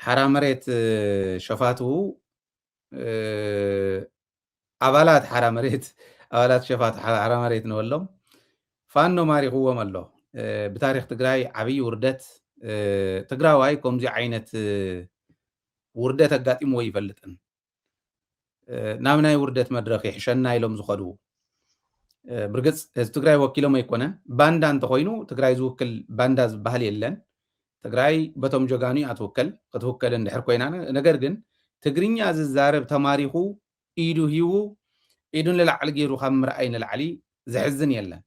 حرامريت شفاته أبالات حرامريت أبالات شفات حرامريت نولهم فانو ماري هو مالله بتاريخ تجراي عبي وردت تجراوي كم زي عينة وردت القاتي مو يفلتن نامناي وردت مدرخي حشنا يلوم زخدو برقص تجراي وكيلو ما يكونه باندا أنت خوينو تجراي زوكل بانداز بحالي اللن تجراي بتوم جوجاني أتوكل أتوكل إن حركوينا نجرجن تجريني عز الزارب تماريخو إيدو هيو إيدون للعل جيرو خمر أين العلي زحزن يلا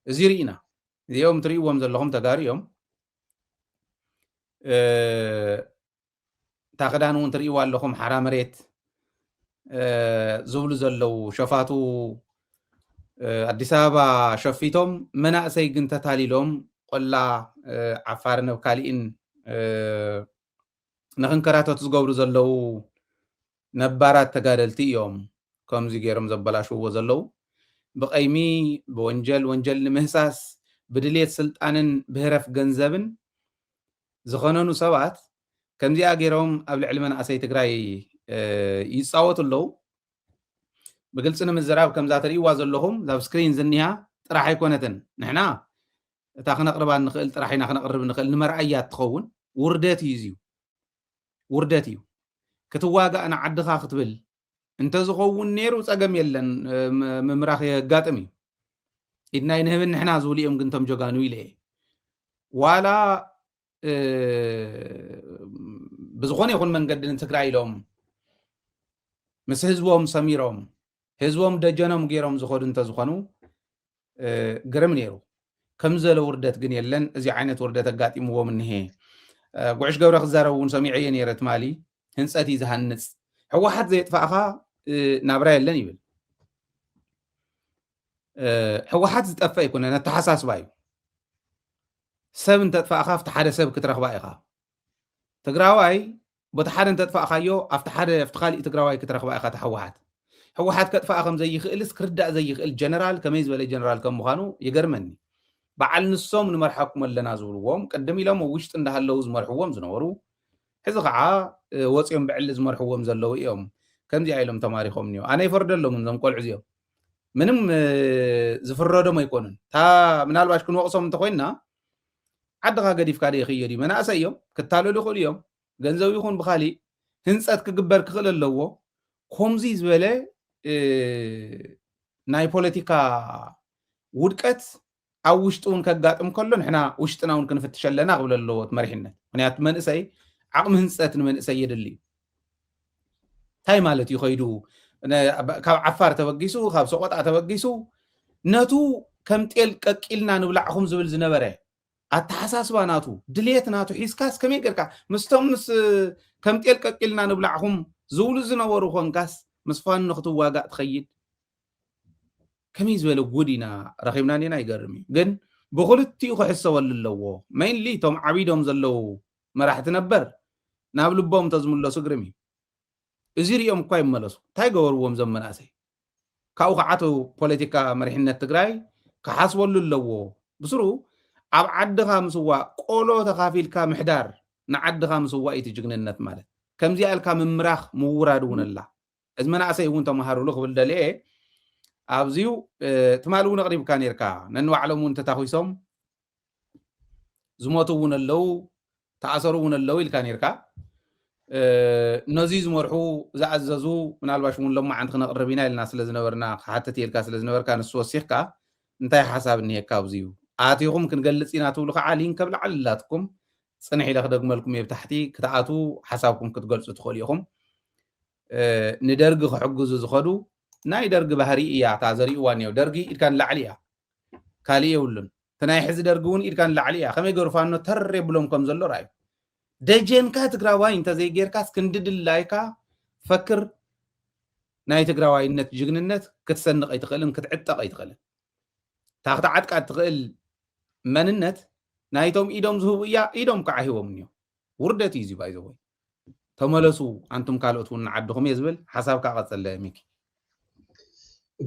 زيرينا اليوم تريوهم زلهم تجاريهم تاخدانون تريوا لهم حرام ريت زول زلو شفاتو አዲስ አበባ ሸፊቶም መናእሰይ ግን ተታሊሎም ቆላ ዓፋር ነው ካሊእን ንኽንከራተቱ ዝገብሩ ዘለው ነባራት ተጋደልቲ እዮም ከምዚ ገይሮም ዘበላሽዎ ዘለው ብቀይሚ ወንጀል ንምህሳስ ብድሌት ስልጣንን ብህረፍ ገንዘብን ዝኾነኑ ሰባት ከምዚኣ ገይሮም ኣብ ልዕሊ መናእሰይ ትግራይ ይፃወቱ ኣለው بقلت أنا مزراب كم ذات ريوا زلهم ذا سكرين زنيها راح يكونتن نحنا تاخنا قرب نخل راح ناخنا قرب نخل نمرأيات تخون ورداتيو كتواجا أنا عد خاخت بال أنت زخون نيرو تأجم يلن ممراخي قاتمي إدنا ينهبن نحنا زولي كنتم جوجانو إليه ولا بزغوني يكون من قد نتكراي لهم مس حزبهم سميرهم ህዝቦም ደጀኖም ገይሮም ዝኸዱ እንተዝኾኑ ገረም ነይሩ ከምዘለ ውርደት ግን የለን እዚ ዓይነት ውርደት ኣጋጢምዎም እንሄ ጉዕሽ ገብረ ክዛረብ እውን ሰሚዐየ ነይረ ትማሊ ህንፀት እዩ ዝሃንፅ ሕወሓት ዘየጥፋእኻ ናብራ የለን ይብል ሕወሓት ዝጠፍእ ኣይኮነን ኣተሓሳስባ እዩ ሰብ እንተጥፋእኻ ኣብቲ ሓደ ሰብ ክትረኽባ ኢኻ ትግራዋይ በቲ ሓደ እንተጥፋእኻዮ ኣብቲ ካሊእ ትግራዋይ ክትረኽባ ኢኻ ተሕወሓት ሕወሓት ከጥፋእ ከም ዘይኽእልስ ክርዳእ ዘይኽእል ጀነራል ከመይ ዝበለ ጀነራል ከም ምዃኑ ይገርመኒ በዓል ንሶም ንመርሓኩም ኣለና ዝብልዎም ቅድም ኢሎም ውሽጢ እንዳሃለው ዝመርሕዎም ዝነበሩ ሕዚ ከዓ ወፂኦም ብዕሊ ዝመርሕዎም ዘለው እዮም ከምዚኣ ኢሎም ተማሪኾም እኒኦ ኣነ ይፈርደሎም እዞም ቆልዑ እዚኦም ምንም ዝፍረዶም ኣይኮኑን እታ ምናልባሽ ክንወቕሶም እንተኮይንና ዓድኻ ገዲፍካ ደ ይኽየድ እዩ መናእሰይ እዮም ክታለሉ ይኽእሉ እዮም ገንዘብ ይኹን ብካሊእ ህንፀት ክግበር ክኽእል ኣለዎ ከምዚ ዝበለ ናይ ፖለቲካ ውድቀት ኣብ ውሽጡ እውን ከጋጥም ከሎ ንሕና ውሽጥና እውን ክንፍትሽ ኣለና ክብል ኣለዎ መሪሕነት ምክንያቱ መንእሰይ ዓቕሚ ህንፀት ንመንእሰይ የድሊ እንታይ ማለት እዩ ከይዱ ካብ ዓፋር ተበጊሱ ካብ ሰቆጣ ተበጊሱ ነቱ ከም ጤል ቀቂልና ንብላዕኹም ዝብል ዝነበረ ኣተሓሳስባ ናቱ ድሌት ናቱ ሒዝካስ ከመይ ጌርካ ምስቶም ከም ጤል ቀቂልና ንብላዕኹም ዝብሉ ዝነበሩ ኮንካስ مسفان نخطو واقع تخيل كميز ولا جودينا رخيمنا نينا يقرمي جن بقولتي وحسه ولا اللو ما لي توم عبيدهم زلو ما راح تنبر نابلو بوم تزمل له سقرمي ازير يوم قايم ملسو تايغور ووم زمن اسي كاو قعتو بوليتيكا مرحنا تግራይ كحاسبل اللو بسرو اب عدها مسوا قولو تخافيلكا محدار نعدها مسوا ايت جغننت ማለት كمزي الكا ممراخ مورادون الله از مناسي وانت مهارو لخ بالدلي ابزيو تمالو نقريب كان يركا ننو علمون تتاخيسوم زموتون اللو تاثرون اللو كان يركا نزيز مرحو زعززو من الباشمون لما عند نقربينا للناس اللي زنبرنا حتى تيركا اللي زنبر كان السوسيخكا انتي حساب ان هيك ابزيو اتيهم كنقلصينا تولو عالين قبل علاتكم صنحي لك دغملكم يبتحتي كتاعتو حسابكم كتقلصوا تخوليهم ندرج حجز زخدو ناي درج بهري يا تعذري وانيو درجي إذ كان لعليا كالي يقولون تناي حز درجون إذ كان لعليا خمي جرفانو ترب لهم كم زلوا راي دجين كات جراواي انت زي غير كاس كندد اللايكا فكر ناي تجراواي النت جن النت كتسنق اي تقلن كتعتق اي تقلن تاخذ عدك تقل من النت نايتهم ايدهم زهويا ايدهم كعهيهم نيو وردت يزي بايزوي تملسوا أنتم قالوا عبدكم يزبل حساب قاعد ميكي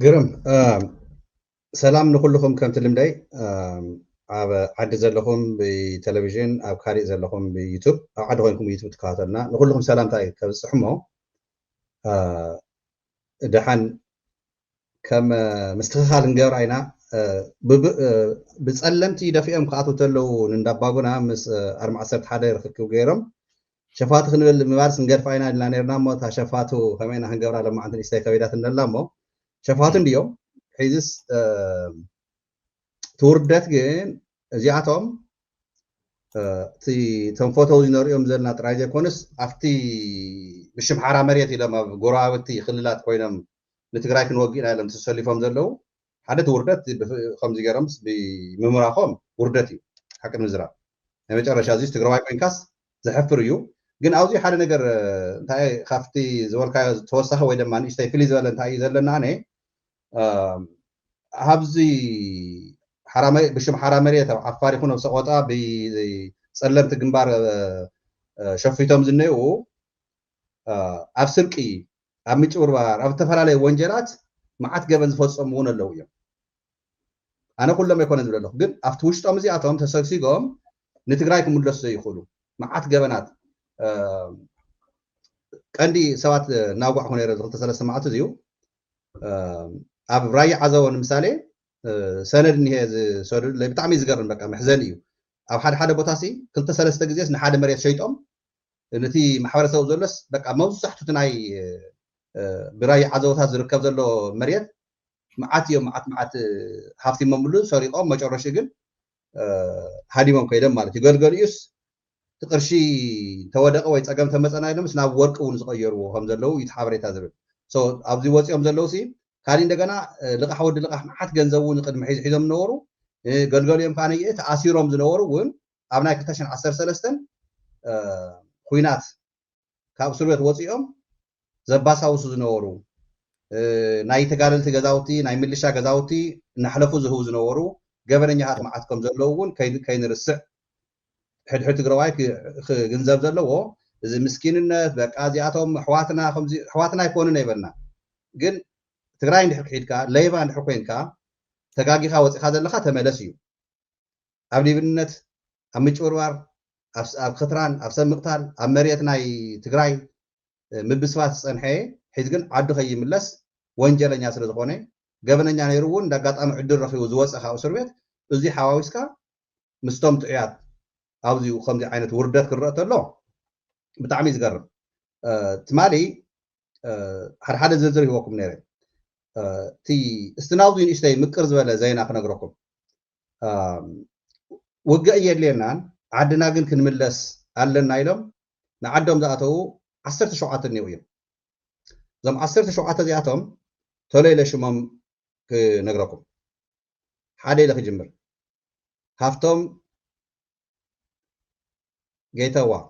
قرم سلام نقول لكم كم تلم داي عاد زلهم بتلفزيون أو كاري زلهم بيوتيوب أو عاد هونكم يوتيوب تكاتلنا نقول لهم سلام تاي كبصحمه دحن كم مستخدم نجار عينا بتسلمتي دفيهم كاتو تلو ندبابنا مس 14 حدا يركبوا غيرهم شفات خنبل مبارس نجار فاينا لانيرنا مو تا شفاتو كمان هنجبر لما عندنا استيكابيدات نلامو شفات اليوم حيزس توردت جن እዚኣቶም እቲ ቶም ፎቶ ዝነሪኦም ዘለና ጥራይ ዘይኮነስ ኣብቲ ብሽምሓራ መሬት ኢሎም ኣብ ጎረባብቲ ክልላት ኮይኖም ንትግራይ ክንወጊእና ኢሎም ተሰሊፎም ዘለው ሓደ እቲ ውርደት ከምዚ ገይሮም ብምምራኾም ውርደት እዩ ሓቂ ንምዝራብ ናይ መጨረሻ እዚ ትግራዋይ ኮይንካስ ዘሕፍር እዩ ግን ኣብዚ ሓደ ነገር እንታይ ካብቲ ዝበልካዮ ተወሳኺ ወይ ድማ ንእሽተይ ፍልይ ዝበለ እንታይ እዩ ዘለና ኣነ ኣብዚ بشم حرامرية أو عفاري خونه سقطة بسلمت جنبار شفيتهم زنيو أفسركي أميت أوربار أفتفر عليه وانجرات ما عاد جبل فوز أمون اللوية أنا كل ما يكون زبل له قل أفتوش تامزي أتام تسكسيهم نتقرأيكم مدرسة يخلو ما عاد جبنات عندي سوات ناوع هنا رد تصل سمعت زيو أب راي عزوان مثالي سند نهي سند اللي بتعمي زقرن بقى محزن እዩ ኣብ ሓደ ቦታ ሲ ክልተ ሰለስተ ግዜስ ንሓደ መሬት ሸይጦም ነቲ ማሕበረሰብ ዘለስ በቃ መብዛሕትኡ ናይ ብራይ ዓዘውታት ዝርከብ ዘሎ መሬት መዓት እዮም መዓት ሃፍቲሞም ሙሉ ሰሪቆም መጨረሻ ግን ሃዲሞም ከይደም ማለት ይገልገሉስ ትቅርሺ ተወደቀ ወይ ፀገም ተመፀና ኢሎምስ ናብ ወርቅ እውን ዝቀየርዎ ከም ዘለው ይተሓበሬታ ዝብል ሶ ኣብዚ ወፂኦም ዘለው ሲ ካሊ እንደገና ልቃሕ ወዲ ልቃሕ ማዓት ገንዘቡ ንቅድሚ ሒዞም ነበሩ ገልገሊኦም ካነ ተኣሲሮም ዝነበሩ እውን ኣብ ናይ 2013 ኩናት ካብ እስር ቤት ወፂኦም ዘባሳውሱ ዝነበሩ ናይ ተጋደልቲ ገዛውቲ ናይ ምልሻ ገዛውቲ እናሕለፉ ዝህቡ ዝነበሩ ገበነኛታት ማዓት ከም ዘለዉ እውን ከይንርስዕ ሕድሕድ ትግራዋይ ገንዘብ ዘለዎ እዚ ምስኪንነት በቃ እዚኣቶም ኣሕዋትና ይኮኑን ኣይበልና ግን ትግራይ እንድሕር ክሒድካ ለይባ እንድሕር ኮይንካ ተጋጊኻ ወፂኻ ዘለካ ተመለስ እዩ ኣብ ሊብነት ኣብ ምጭብርባር ኣብ ክትራን ኣብ ሰብ ምቕታል ኣብ መሬት ናይ ትግራይ ምብስባት ዝፀንሐ ሒዝ ግን ዓዱ ከይምለስ ወንጀለኛ ስለ ዝኾነ ገበነኛ ነይሩ እውን እንዳጋጣሚ ዕድል ረኺቡ ዝወፅእ ካብ እስር ቤት እዚ ሓዋዊስካ ምስቶም ጥዑያት ኣብዚኡ ከምዚ ዓይነት ውርደት ክርአ ተሎ ብጣዕሚ ዝገርም ትማሊ ሓደ ዝርዝር ሂወኩም ነይረ تي استناوذين إشتاي مكرز ولا زينا خنا نقرأكم وجا يلينا عدنا جن كنملس على النايلم نعدهم ذاته 10 شعات النوية زم 10 شعات ذاتهم تولي لشمام نقرأكم حادي لك جمر هافتم جيتوا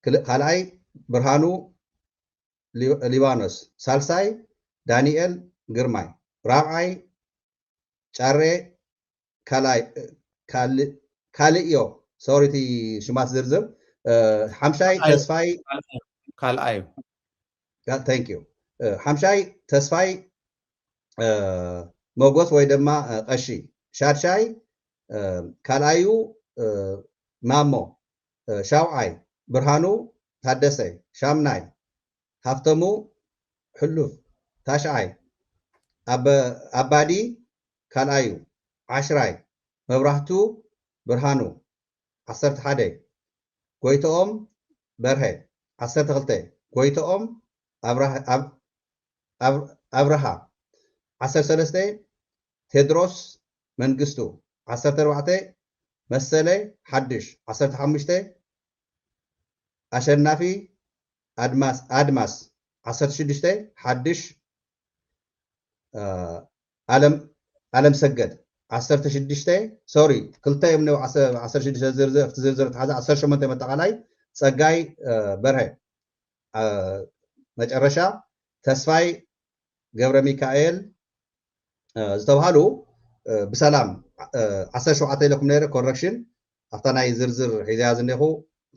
خلاي برهانو ليبانوس سالساي دانيال ግርማይ ራብዓይ ጫሬ ካልእዮ ሶሪቲ ሽማት ዝርዝር ሓምሻይ ተስፋይ ካልኣዩ ታንክ ዩ ሓምሻይ ተስፋይ ሞጎስ ወይ ድማ ቀሺ ሻድሻይ ካልኣዩ ማሞ ሻውዓይ ብርሃኑ ታደሰ ሻምናይ ሃፍተሙ ሕሉፍ ታሽዓይ أبادي كان أيو 10 مبرهتو برهانو 11 كويتوم برهي 12 كويتوم أبرها 13 تدروس منقستو 14 مسألة حدش 15 أشرنافي أدماس 16 حدش ዓለም ሰገድ 16 ሶሪ ክልተ እዮም ነው 16 ዝርዝር ተሓዛ 18 መጠቃላይ ፀጋይ በርሀ መጨረሻ ተስፋይ ገብረ ሚካኤል ዝተባሃሉ ብሰላም 17 ኢለኩም ነይረ ኮረክሽን ኣብታ ናይ ዝርዝር ሒዝያ ዝኔኹ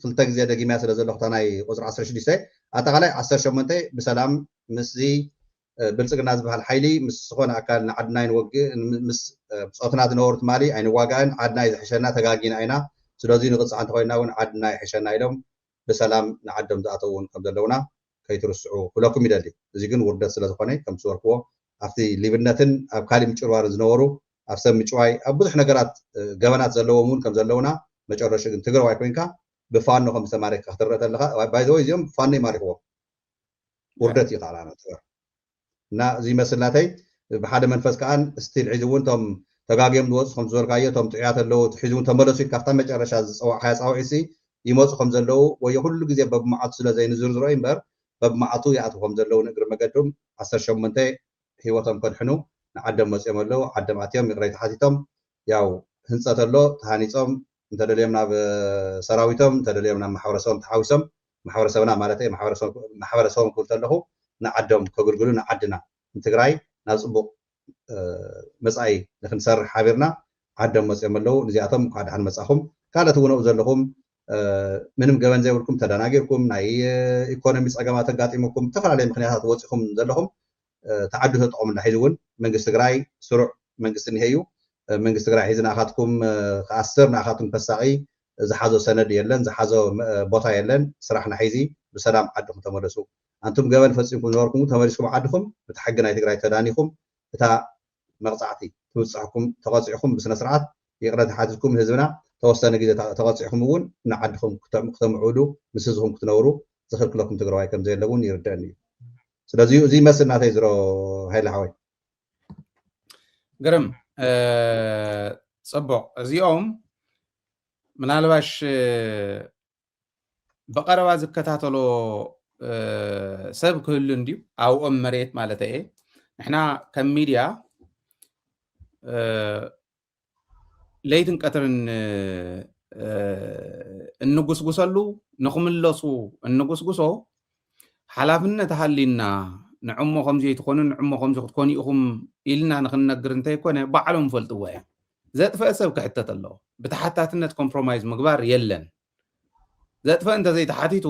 ክልተ ግዜ ደጊምያ ስለ ዘለኹ ናይ ቁፅሪ 16 ኣጠቃላይ 18 ብሰላም ምስዚ ብልጽግና ዝበሃል ሓይሊ ምስ ዝኾነ ኣካል ንዓድና ይንወግእ ምስ ብፆትና ዝነበሩ ትማሊ ኣይንዋጋእን ዓድና ይዝሕሸና ተጋጊና ኢና ስለዚ ንቕፅዓ እንተኮይና እውን ዓድና ይሕሸና ኢሎም ብሰላም ንዓዶም ዝኣተው እውን ከም ዘለውና ከይትርስዑ ክብለኩም ይደሊ እዚ ግን ውርደት ስለ ዝኾነ ከም ዝወርክዎ ኣብቲ ሊብነትን ኣብ ካሊእ ምጭርዋር ዝነበሩ ኣብ ሰብ ምጭዋይ ኣብ ብዙሕ ነገራት ገበናት ዘለዎም እውን ከም ዘለውና መጨረሻ ግን ትግራዋይ ኮይንካ ብፋኖ ከም ዝተማሪክካ ክትረአ ከለካ ባይ ዘ ወይ እዚኦም ፋኖ ይማሪክዎም ውርደት እዩ ቃላና ትግራ እና እዚ ይመስል ናተይ ብሓደ መንፈስ ከዓን ስቲል ሒዙ እውን እቶም ተጋጊዮም ዝወፁ ከም ዝበልካዮ እቶም ጥዑያት ኣለዉ ሒዙ እውን ተመለሱ ካብታ መጨረሻ ዝፀዋዕካዮ ፃውዒሲ ይመፁ ከም ዘለዉ ወይ ኩሉ ግዜ በብመዓቱ ስለ ዘይንዝርዝሮ እምበር በብመዓቱ ይኣትዉ ከም ዘለዉ ንእግሪ መገዶም 18 ሂወቶም ከድሕኑ ንዓዶም መፅኦም ኣለዉ ዓዶም ኣትዮም ይቕረይ ተሓቲቶም ያው ህንፀት ኣሎ ተሃኒፆም እንተደልዮም ናብ ሰራዊቶም እንተደልዮም ናብ ማሕበረሰቦም ተሓዊሶም ማሕበረሰብና ማለት ማሕበረሰቦም ክብል ከለኹ ንዓዶም ከገልግሉ ንዓድና ንትግራይ ናብ ፅቡቅ መፃኢ ንክንሰርሕ ሓቢርና ዓዶም መፅኦም ኣለዉ ንዚኣቶም እንኳዕ ድሓን መፃኹም ካልኦት እውን ኣብኡ ዘለኹም ምንም ገበን ዘይብልኩም ተደናጊርኩም ናይ ኢኮኖሚ ፀገማት ኣጋጢሙኩም ዝተፈላለዩ ምክንያታት ወፂኹም ዘለኹም ተዓዱ ተጠቕሙና ሒዙ እውን መንግስቲ ትግራይ ስሩዕ መንግስቲ እኒሄ እዩ መንግስቲ ትግራይ ሒዝ ንኣኻትኩም ክኣስር ንኣኻትኩም ከሳቂ ዝሓዞ ሰነድ የለን ዝሓዞ ቦታ የለን ስራሕና ሒዚ ብሰላም ዓድኩም ተመለሱ ኣንቱም ገበን ፈፂምኩም ዝነበርኩም ተመሊስኩም ዓድኩም እቲ ሕጊ ናይ ትግራይ ተዳኒኹም እታ መቕፃዕቲ ትብፅሕኩም ተቐፂዕኩም ብስነ ስርዓት ይቕረ ተሓቲትኩም ህዝብና ተወሰነ ግዜ ተቐፂዕኩም እውን ንዓድኩም ክተምዕብሉ ምስ ህዝብኩም ክትነብሩ ዝኽልክለኩም ትግራዋይ ከም ዘየለ እውን ይርድአኒ እዩ ስለዚ እዚ ይመስል ናተይ ዝሮ ሃይለ ሓወይ ግርም ፅቡቅ እዚኦም ምናልባሽ በቀረባ ዝከታተሎ ሰብ ክህሉ እንዲሁ ኣብኦም መሬት ማለት እየ ንሕና ከም ሚድያ ለይትን ቀትርን እንጉስጉሰሉ ንኽምለሱ እንጉስጉሶ ሓላፍነት ሃሊና ንዕሞ ከምዚ ይትኮኑ ንዕሞ ከምዚ ክትኮኑ ኢኹም ኢልና ንክንነግር እንተይኮነ ባዕሎም ፈልጥዎ እያ ዘጥፈአ ሰብ ክሕተት ኣለዎ ብተሓታትነት ኮምፕሮማይዝ ምግባር የለን ዘጥፈአ እንተዘይተሓቲቱ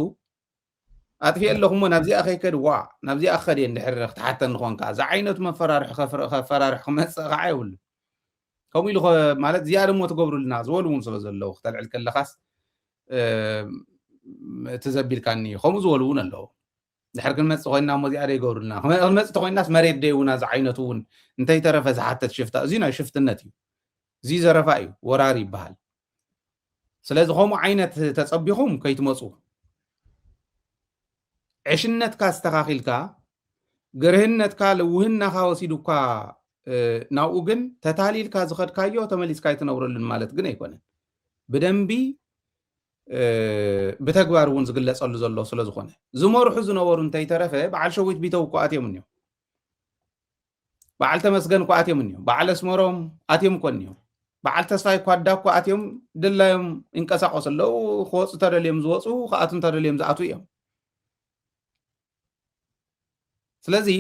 ኣጥፊአ ኣለኹሞ ናብዚኣ ከይከድ ዋ ናብዚኣ ክኸድ እየ እንድሕር ክትሓተን ንኾንካ እዚ ዓይነቱ መፈራርሒ ከፈራርሒ ክመፅእ ከዓ የብሉ ከምኡ ኢሉ ማለት ዝያደ ሞ ትገብሩልና ዝበሉ እውን ስለ ዘለዉ ክተልዕል ከለኻስ እቲ ዘቢልካኒ ከምኡ ዝበሉ እውን ኣለዉ ድሕር ክንመፅእ ኮይንና እሞ እዚኣ ደ ይገብሩልና ክንመፅእ ተኮይንናስ መሬት ደይውና እዚ ዓይነቱ እውን እንተይተረፈ ዝሓተት ሽፍታ እዚ ናይ ሽፍትነት እዩ እዚ ዘረፋ እዩ ወራሪ ይበሃል ስለዚ ከምኡ ዓይነት ተፀቢኹም ከይትመፁ ዕሽነትካ ዝተኻኺልካ ግርህነትካ ልውህናኻ ወሲዱካ ናብኡ ግን ተታሊልካ ዝኸድካዮ ተመሊስካ ይትነብረሉን ማለት ግን ኣይኮነን ብደንቢ ብተግባር እውን ዝግለፀሉ ዘሎ ስለ ዝኾነ ዝመርሑ ዝነበሩ እንተይተረፈ በዓል ሸዊት ቢተው እኮ ኣትዮም እኒዮም በዓል ተመስገን እኮ ኣትዮም እኒዮም በዓል ኣስመሮም ኣትዮም እኮ እኒዮም በዓል ተስፋይ ኳዳ እኮ ኣትዮም ድላዮም ይንቀሳቀሱ ኣለዉ ክወፁ ተደልዮም ዝወፁ ከኣቱን ተደልዮም ዝኣቱ እዮም ስለዚ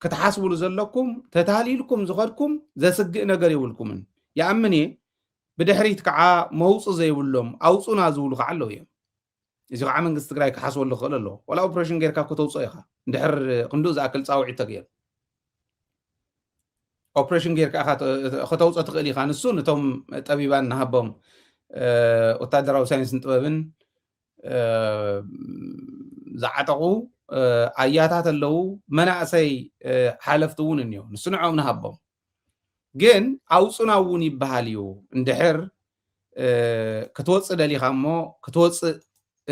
ክትሓስብሉ ዘለኩም ተታሊልኩም ዝኸድኩም ዘስግእ ነገር ይብልኩምን ይኣምን እየ ብድሕሪት ከዓ መውፅእ ዘይብሎም ኣውፁና ዝብሉ ከዓ ኣለዉ እዮም እዚ ከዓ መንግስቲ ትግራይ ክሓስበሉ ክኽእል ኣለዎ ዋላ ኦፕሬሽን ጌርካ ከተውፅኦ ኢኻ እንድሕር ክንዱእ ዝኣክል ፃውዒት ተገይሩ ኦፕሬሽን ጌርካ ከተውፅኦ ትኽእል ኢኻ ንሱ ነቶም ጠቢባን ናሃቦም ወታደራዊ ሳይንስን ጥበብን ዝዓጠቑ ኣያታት ኣለዉ መናእሰይ ሓለፍቲ እውን እኒኦ ንሱ ንዖም ንሃቦም ግን ኣውፁና እውን ይበሃል እዩ እንድሕር ክትወፅእ ደሊኻ እሞ ክትወፅእ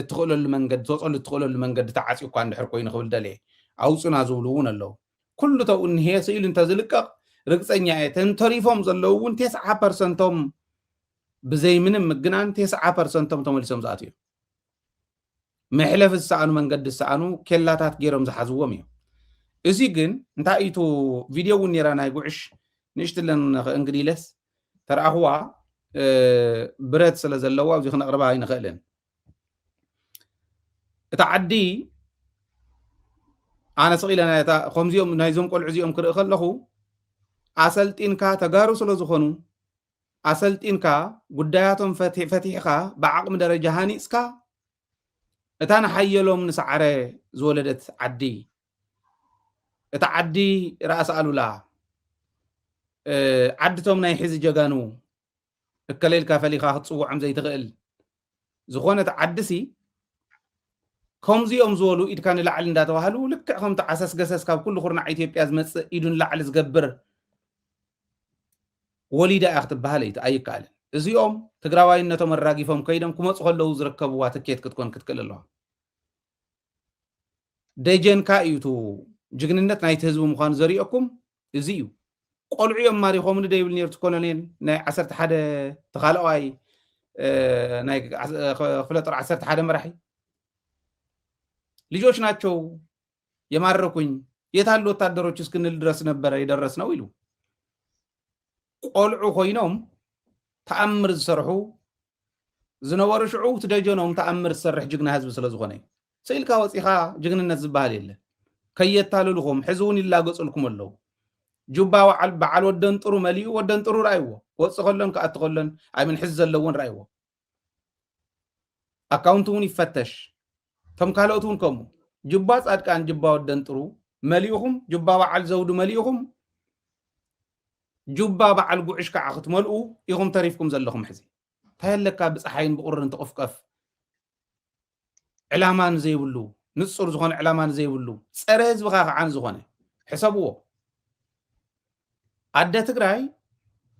እትኽእለሉ መንገዲ ትወፅሉ እትኽእለሉ መንገዲ ተዓፂኡ እኳ እንድሕር ኮይኑ ክብል ደልየ ኣውፁና ዝብሉ እውን ኣለዉ ኩሉ ተው እንሄ ስኢሉ እንተዝልቀቕ ርግፀኛ እየ ተንተሪፎም ዘለዉ እውን 9% ብዘይ ምንም ምግናን 9% ተመሊሶም ዝኣትዩ መሕለፍ ዝሰኣኑ መንገዲ ዝሰኣኑ ኬላታት ገይሮም ዝሓዝዎም እዮም እዚ ግን እንታይ ኢቱ ቪድዮ እውን ነራ ናይ ጉዕሽ ንእሽትለን እንግዲለስ ተረኣኽዋ ብረት ስለ ዘለዋ ኣብዚ ክነቕርባ ኣይንኽእልን እታ ዓዲ ኣነ ስቒለ ከምዚኦም ናይዞም ቆልዑ እዚኦም ክርኢ ከለኹ ኣሰልጢንካ ተጋሩ ስለ ዝኾኑ ኣሰልጢንካ ጉዳያቶም ፈቲሕካ ብዓቕሚ ደረጃ ሃኒፅካ እታ ንሓየሎም ንሰዓረ ዝወለደት ዓዲ تعدي رأس ألولا عدتهم ناي حزي جغانو الكليل كافلي خاخد صوع عم زي تغل زخونة عدسي كمزي أمزولو إذا كان لعل ندات وهلو لك هم تعسس قسس كاب كل خورنا عيتي بياز مس إيدون لعل زقبر وليدا أخذ بهاليت أي قال زيوم تقراواي إنتهم الراقي فهم كيدم كمص خلوا زركبوا واتكيت كتكون كتكل الله ديجن كايوتو جغننت نايت حزب مخان زريئكم زيو قلعيهم ماري خومن ديبل نيرت كولونيل ناي 11 تخالواي ناي خلطر 11 مرحي ልጆች ናቸው የማረኩኝ የታሉ ወታደሮች እስክንል ድረስ ነበር የደረስነው ይሉ ቆልዑ ኮይኖም ተአምር ዝሰርሑ ዝነበሩ ሽዑ ትደጀኖም ተአምር ዝሰርሕ ጅግና ህዝብ ስለዝኾነ ሰይልካ ወፂኻ ጅግንነት ዝበሃል የለ ከየታልልኹም ሕዝውን ይላገጽልኩም ኣለው ጁባ በዓል ወደን ጥሩ መሊኡ ወደን ጥሩ ራእይዎ ወፅ ከሎን ከኣት ከሎን ኣይ ምን ሕዝ ዘለዎን ራእይዎ አካውንት እውን ይፈተሽ ተም ካልኦቱን ከሙ ጅባ ጻድቃን ጅባ ወደን ጥሩ መሊኡኹም ጅባ በዓል ዘውዱ መሊኡኹም ጅባ በዓል ጉዕሽ ከዓ ክትመልኡ ኢኹም ተሪፍኩም ዘለኹም ሕዚ ታየለካ ብፀሓይን ብቁርን ተቆፍቀፍ ዕላማን ዘይብሉ ንጹር ዝኾነ ዕላማን ዘይብሉ ፀረ ህዝብኻ ከዓን ዝኾነ ሕሰብዎ ኣደ ትግራይ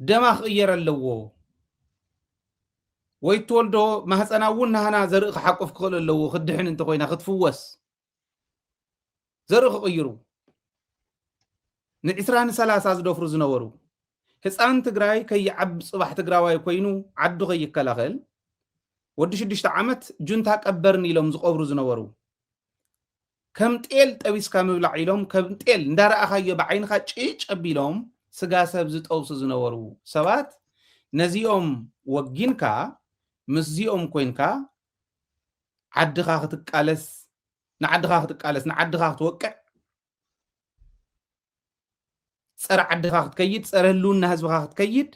ደማ ክቅየር ኣለዎ ወይ ትወልዶ ማህፀና እውን ናህና ዘርኢ ክሓቁፍ ክኽእል ኣለዎ ክድሕን እንተ ኮይና ክትፍወስ ዘርኢ ክቕይሩ ን20 30 ዝደፍሩ ዝነበሩ ህፃን ትግራይ ከይዓብ ፅባሕ ትግራዋይ ኮይኑ ዓዱ ከይከላኸል ወዲ 6 ዓመት ጁንታ ቀበርን ኢሎም ዝቀብሩ ዝነበሩ ከም ጤል ጠቢስካ ምብላዕ ኢሎም ከም ጤል እንዳረኣኻዮ ብዓይንኻ ጭጭ ኣቢሎም ስጋ ሰብ ዝጠውሱ ዝነበሩ ሰባት ነዚኦም ወጊንካ ምስዚኦም ኮይንካ ዓድኻ ክትቃለስ ንዓድኻ ክትወቅዕ ፀረ ዓድኻ ክትከይድ ፀረ ህልውና ህዝብኻ ክትከይድ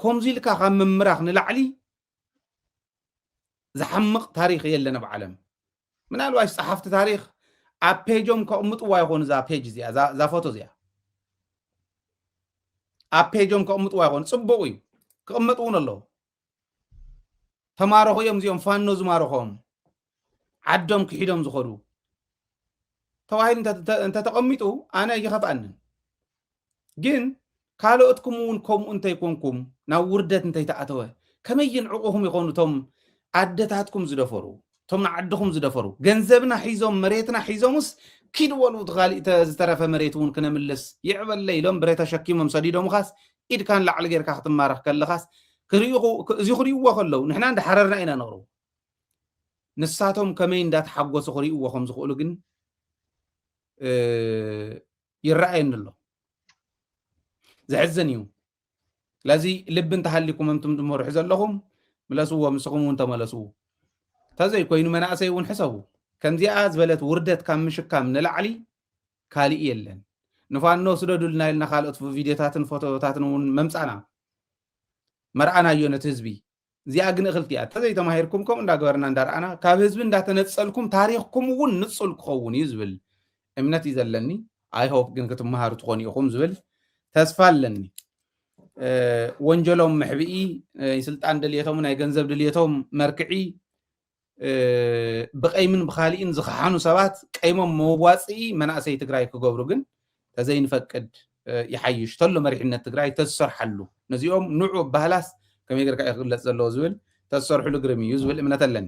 ከምዚ ኢልካ ካብ ምምራኽ ንላዕሊ ዝሓምቕ ታሪክ የለን ብዓለም ምናልባሽ ጸሓፍቲ ታሪክ ኣብ ፔጆም ከቕምጥዋ ይኾኑ እዛ ፔጅ እዚኣ እዛ ፎቶ እዚኣ ኣብ ፔጆም ከቕምጥዋ ይኾኑ ጽቡቕ እዩ ክቕምጡ እውን ኣለዉ ተማረኹ እዮም እዚኦም ፋኖ ዝማረኾም ዓዶም ክሒዶም ዝኸዱ ተባሂሉ እንተተቐሚጡ ኣነ ይኸፍኣንን ግን ካልኦትኩም እውን ከምኡ እንተይኮንኩም ናብ ውርደት እንተይተኣተወ ከመይ ይንዕቑኹም ይኾኑ እቶም ኣደታትኩም ዝደፈሩ እቶም ንዓድኹም ዝደፈሩ ገንዘብና ሒዞም መሬትና ሒዞምስ ኪድበሉ ትኻሊእ ዝተረፈ መሬት እውን ክነምልስ ይዕበለ ኢሎም ብሬ ተሸኪሞም ሰዲዶምኻስ ኢድካን ላዕሊ ጌርካ ክትማረኽ ከለኻስ እዚ ክሪእዎ ከለዉ ንሕና እንዳሓረርና ኢና ነቕርቡ ንሳቶም ከመይ እንዳተሓጎሱ ክሪእዎ ከም ዝኽእሉ ግን ይረኣየኒ ኣሎ زحزن يوم لازي لب انت حليكم انتم تمرح زلهم ملسوا مسخمون تملسوا تزي كوينو مناسي ونحسبوا كان زي بلت وردت كان مشكا من العلي كالي يلن نفانو سددوا لنا لنا خالقت في فيديوهاتن فوتوهاتن ممصانا مرعنا يونت حزبي زي اغن اخلتي تزي تماهيركم كم اندا غورنا اندارنا كاب حزب اندا تنصلكم تاريخكم ون نصل كون يزبل امنتي زلني اي هوب ግን ክትመሃሩ ትኾኑ ኢኹም ዝብል ተስፋ ኣለኒ ወንጀሎም ምሕብኢ ስልጣን ድልየቶም ናይ ገንዘብ ድልየቶም መርክዒ ብቀይምን ብኻሊእን ዝኸሓኑ ሰባት ቀይሞም መዋፅኢ መናእሰይ ትግራይ ክገብሩ ግን ተዘይንፈቅድ ይሓይሽ ተሎ መሪሕነት ትግራይ ተሰርሐሉ ነዚኦም ንዑ ባህላስ ከመይ ጌርካ ይኽለፅ ዘለዎ ዝብል ተሰርሕሉ ግርም እዩ ዝብል እምነት ኣለኒ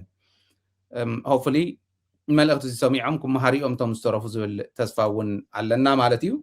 ሆፕፉሊ መልእኽቲ ሰሚዖም ክመሃሪኦም ቶም ዝተረፉ ዝብል ተስፋ እውን ኣለና ማለት እዩ